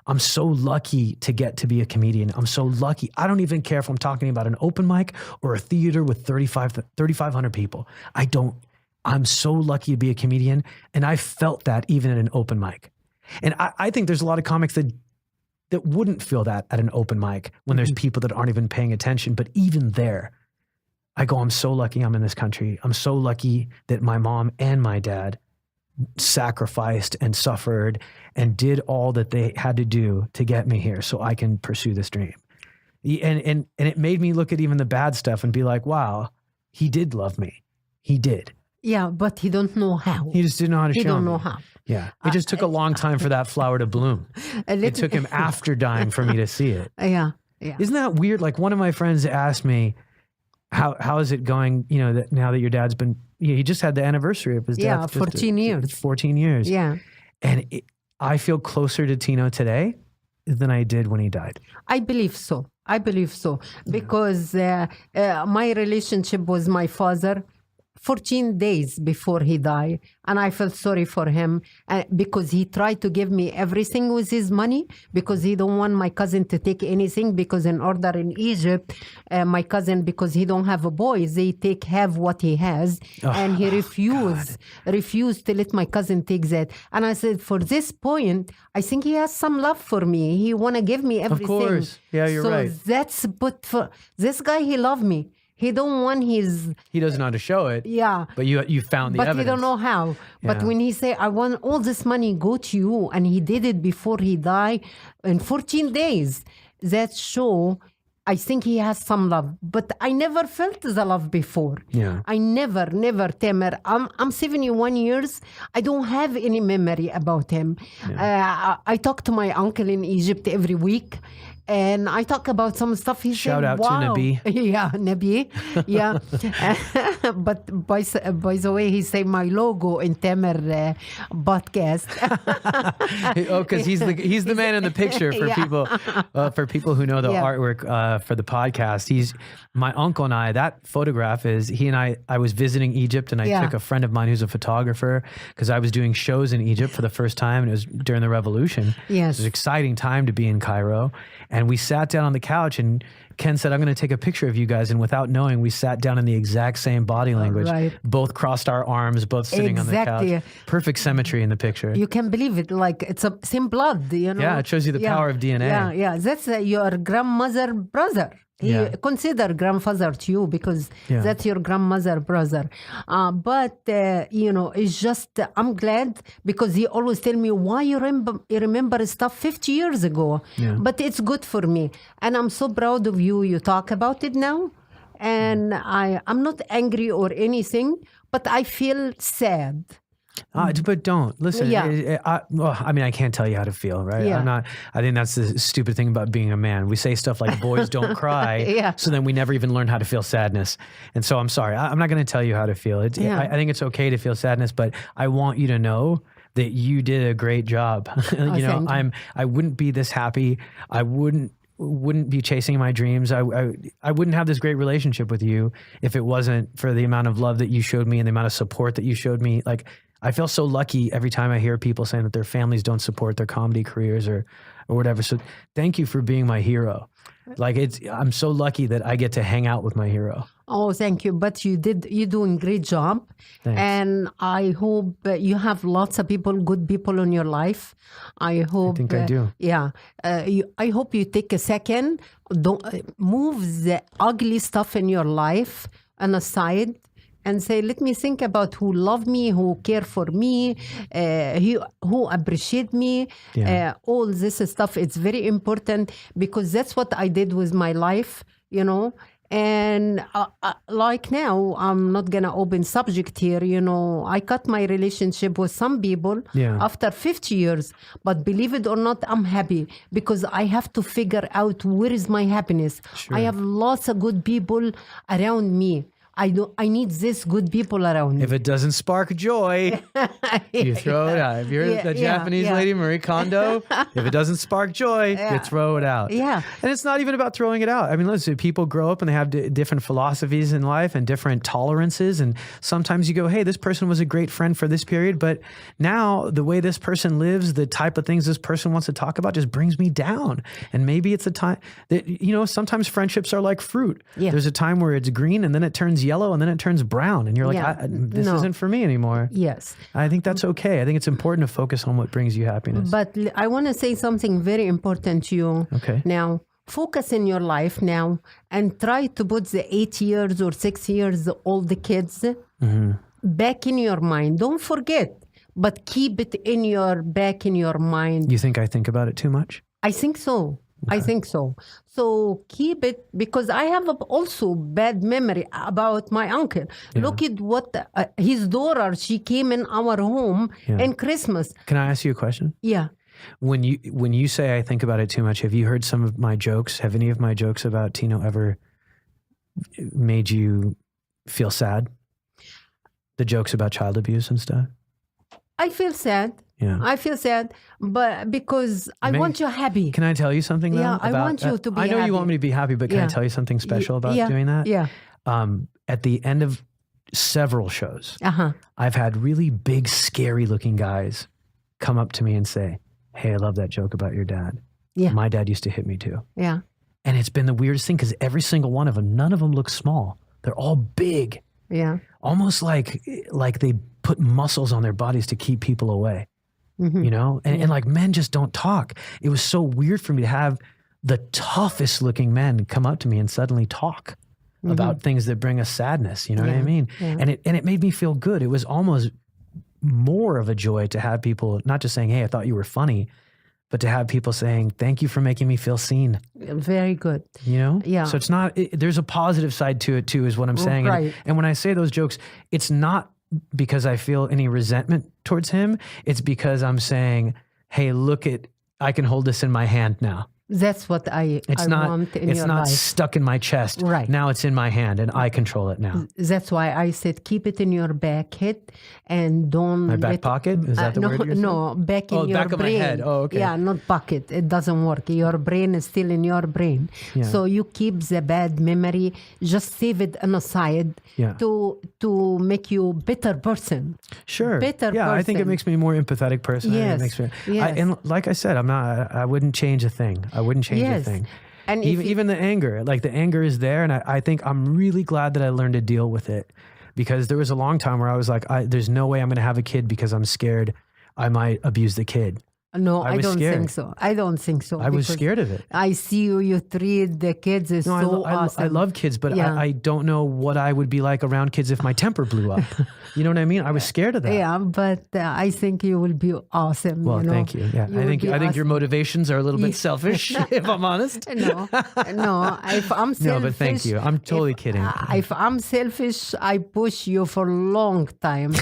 I'm so lucky to get to be a comedian. I'm so lucky. I don't even care if I'm talking about an open mic or a theater with 3,500 people. I'm so lucky to be a comedian. And I felt that even at an open mic. And I think there's a lot of comics that wouldn't feel that at an open mic when there's people that aren't even paying attention. But even there, I go, I'm so lucky I'm in this country. I'm so lucky that my mom and my dad sacrificed and suffered and did all that they had to do to get me here so I can pursue this dream. And it made me look at even the bad stuff and be like, wow, he did love me. He did. Yeah, but he don't know how. He just didn't know how to show me. He don't know how. Yeah. It just took a long time for that flower to bloom. It took him after dying for me to see it. Yeah. Isn't that weird? Like one of my friends asked me, how is it going, that now that your dad's been, he just had the anniversary of his death. Yeah, 14 years. 14 years. Yeah. And I feel closer to Tino today than I did when he died. I believe so. Because my relationship with my father 14 days before he died. And I felt sorry for him because he tried to give me everything with his money because he don't want my cousin to take anything because in order in Egypt, my cousin, because he don't have a boy, they take half what he has. And he refused to let my cousin take that. And I said, for this point, I think he has some love for me. He want to give me everything. Of course. Yeah, you're right. So that's, but for this guy, he loved me. He don't want his... He doesn't know how to show it. Yeah. But you found the evidence. But he don't know how. Yeah. But when he say, I want all this money go to you, and he did it before he died in 14 days, that show, I think he has some love. But I never felt the love before. Yeah. I never, Tamer. I'm 71 years. I don't have any memory about him. Yeah. I talk to my uncle in Egypt every week. And I talk about some stuff. He Shout said, out to wow. Nabi. Yeah, Nabi. Yeah. But by the way, he said my logo in Tamer podcast. Oh, because he's the man in the picture for people who know the artwork for the podcast. He's my uncle and I. That photograph is he and I. I was visiting Egypt and I took a friend of mine who's a photographer because I was doing shows in Egypt for the first time and it was during the revolution. Yes, it was an exciting time to be in Cairo. And we sat down on the couch and Ken said, I'm going to take a picture of you guys. And without knowing, we sat down in the exact same body language. Right. Both crossed our arms, both sitting on the couch. Perfect symmetry in the picture. You can believe it. Like it's a same blood, you know? Yeah, it shows you the power of DNA. Yeah. That's your grandmother brother. He consider grandfather to you because that's your grandmother brother. But it's just, I'm glad because he always tell me why you remember stuff 50 years ago. Yeah. But it's good for me. And I'm so proud of you. You talk about it now. And I'm not angry or anything, but I feel sad. But don't listen. Yeah. I mean, I can't tell you how to feel, right? Yeah. I think that's the stupid thing about being a man. We say stuff like boys don't cry. So then we never even learn how to feel sadness. And so I'm sorry. I'm not going to tell you how to feel. I think it's okay to feel sadness, but I want you to know that you did a great job. I wouldn't be this happy. I wouldn't be chasing my dreams. I wouldn't have this great relationship with you if it wasn't for the amount of love that you showed me and the amount of support that you showed me. Like, I feel so lucky every time I hear people saying that their families don't support their comedy careers or whatever. So thank you for being my hero. Like I'm so lucky that I get to hang out with my hero. Oh, thank you. But you're doing a great job. Thanks. And I hope you have lots of people, good people in your life. I think I do. Yeah. I hope you take a second, don't move the ugly stuff in your life on a side and say, let me think about who love me, who care for me, who appreciate me. All this stuff, it's very important because that's what I did with my life, And like now, I'm not going to open subject here, I cut my relationship with some people after 50 years. But believe it or not, I'm happy because I have to figure out where is my happiness. Sure. I have lots of good people around me. I need this good people around me. If it doesn't spark joy, you throw it out. If you're the Japanese lady, Marie Kondo, if it doesn't spark joy, you throw it out. Yeah. And it's not even about throwing it out. I mean, listen, people grow up and they have different philosophies in life and different tolerances. And sometimes you go, hey, this person was a great friend for this period, but now the way this person lives, the type of things this person wants to talk about just brings me down. And maybe it's a time that, sometimes friendships are like fruit. Yeah. There's a time where it's green and then it turns yellow and then it turns brown and you're like, this isn't for me anymore. Yes. I think that's okay. I think it's important to focus on what brings you happiness. But I want to say something very important to you. Okay. Now, focus in your life now and try to put the 8 years or 6 years old kids back in your mind. Don't forget, but keep it back in your mind. You think I think about it too much? I think so. Okay. I think so. So keep it, because I have also bad memory about my uncle. Yeah. Look at what his daughter, she came in our home in Christmas. Can I ask you a question? Yeah. When you say I think about it too much, have you heard some of my jokes? Have any of my jokes about Tino ever made you feel sad? The jokes about child abuse and stuff? I feel sad. Yeah. I feel sad, but because I want you happy. Can I tell you something though? Yeah, I want you to be happy. I know you want me to be happy, but can I tell you something special about doing that? Yeah. At the end of several shows, I've had really big, scary looking guys come up to me and say, hey, I love that joke about your dad. Yeah. My dad used to hit me too. Yeah. And it's been the weirdest thing because every single one of them, none of them look small. They're all big. Yeah. Almost like they put muscles on their bodies to keep people away. Mm-hmm. And like men just don't talk. It was so weird for me to have the toughest looking men come up to me and suddenly talk about things that bring us sadness. You know what I mean? Yeah. And it made me feel good. It was almost more of a joy to have people not just saying, hey, I thought you were funny, but to have people saying, thank you for making me feel seen. Very good. Yeah. So it's not, there's a positive side to it too, is what I'm saying. Right. And when I say those jokes, it's not because I feel any resentment towards him. It's because I'm saying, hey, I can hold this in my hand now. That's what I want in it's your not life. stuck in my chest. Right. Now it's in my hand and I control it now. That's why I said keep it in your back head and don't My back pocket? Is that the no, word you're saying? No, back in your back of my brain. head. Oh, okay. Yeah, not pocket. It doesn't work. Your brain is still in your brain. Yeah. So you keep the bad memory, just save it on a side to make you better person. Sure. Better yeah, I think it person. makes me a more empathetic person. Yes. It makes me, Yes. and like I said, I wouldn't change a thing. I wouldn't change a Yes. thing. And if Even the anger, like the anger is there. And I think I'm really glad that I learned to deal with it, because there was a long time where I was like, there's no way I'm going to have a kid because I'm scared I might abuse the kid. No, I was don't scared. think so. I don't think so. I was because scared of it. I see you treat the kids is No, so I awesome. love kids, but Yeah. I don't know what I would be like around kids if my temper blew up. You know what I mean? I was scared of that. Yeah, but I think you will be awesome. Well, you know? thank you. Yeah, You I will think be your awesome. motivations are a little bit selfish, if I'm honest. No. If I'm selfish, No, but thank you. I'm totally kidding. If I'm selfish, I push you for a long time,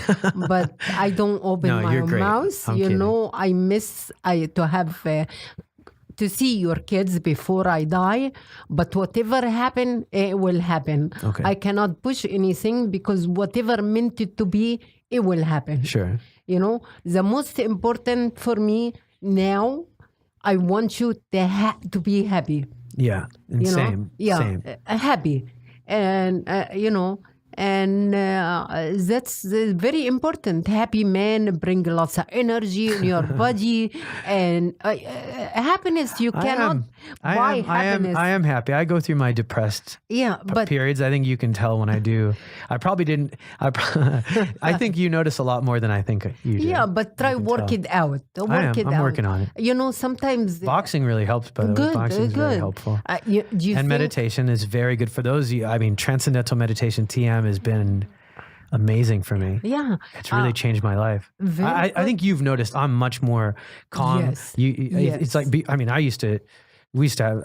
but I don't open No, my you're great. mouth. I'm You kidding. know, I miss to have. To see your kids before I die, but whatever happen, it will happen. Okay. I cannot push anything because whatever meant it to be, it will happen. Sure. You know, the most important for me now, I want you to be happy. Yeah. And You know? same. Yeah, Same. happy, and you know, and that's very important. Happy man bring lots of energy in your body, and happiness. You cannot buy happiness. I am happy. I go through my depressed Yeah, but periods. I think you can tell when I do. I probably didn't. I think you notice a lot more than I think you do. yeah, but try work tell. it out. Work it I'm out. working on it. You know, sometimes Boxing really helps, by the way. Good, Boxing is very good. helpful. Do you And think, meditation is very good for those of you. I mean, transcendental meditation, TM, has been amazing for me. Yeah, It's really changed my life. very I think you've noticed I'm much more calm. Yes. It's like, I mean, we used to have,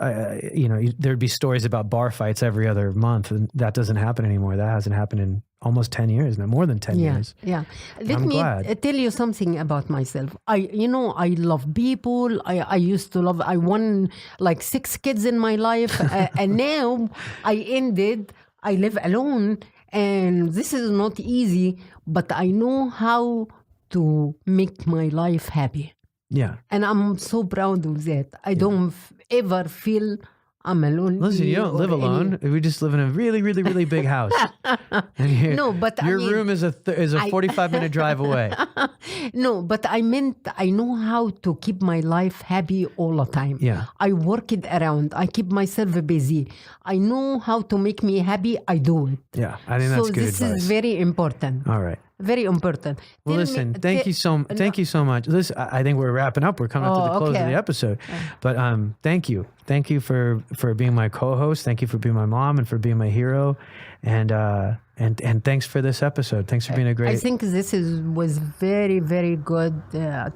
there'd be stories about bar fights every other month, and that doesn't happen anymore. That hasn't happened in almost 10 years now, more than 10 years. Yeah. Let I'm me glad. tell you something about myself. I love people. I used to love. I won like 6 kids in my life, and now I live alone, and this is not easy. But I know how to make my life happy, Yeah. and I'm so proud of that. I don't ever feel I'm alone. Listen, you don't live alone. We just live in a really, really, really big house. And No, but I your mean, room is a 45-minute drive away. No, but I meant I know how to keep my life happy all the time. Yeah. I work it around. I keep myself busy. I know how to make me happy. I do it. Yeah, I think that's So good this advice. is very important. All right. Very important. Well, Tell listen, me- thank you so much. Listen, I think we're wrapping up. We're coming up to the close of okay. the episode. But thank you for being my co-host. Thank you for being my mom and for being my hero. And thanks for this episode. Thanks for being a great. I think this was very, very good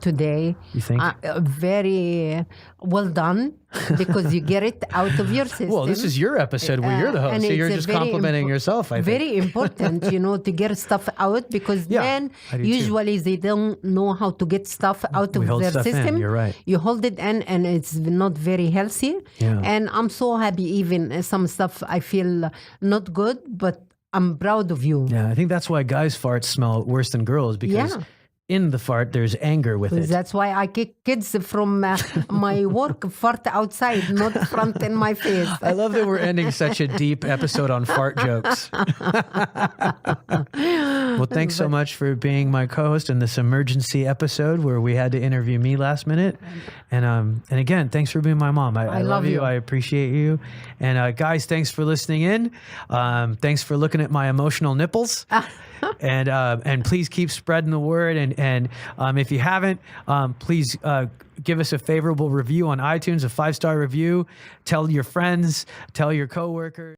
today. You think? Very well done because you get it out of your system. Well, this is your episode where you're the host, and so you're it's just very complimenting yourself. I think. Very important, to get stuff out because Yeah, men I do too. usually they don't know how to get stuff out We of hold their stuff in, system. you're right. You hold it in, and it's not very healthy. Yeah. And I'm so happy. Even some stuff I feel not good, but I'm proud of you. Yeah, I think that's why guys' farts smell worse than girls, because Yeah. in the fart there's anger with it. That's why I kick kids from my work fart outside, not front in my face. I love that we're ending such a deep episode on fart jokes. Well, thanks so much for being my co-host in this emergency episode where we had to interview me last minute. And again, thanks for being my mom. I love you. I appreciate you. And guys, thanks for listening in. Thanks for looking at my emotional nipples. And please keep spreading the word. And if you haven't, please give us a favorable review on iTunes, a 5-star review. Tell your friends, tell your coworkers.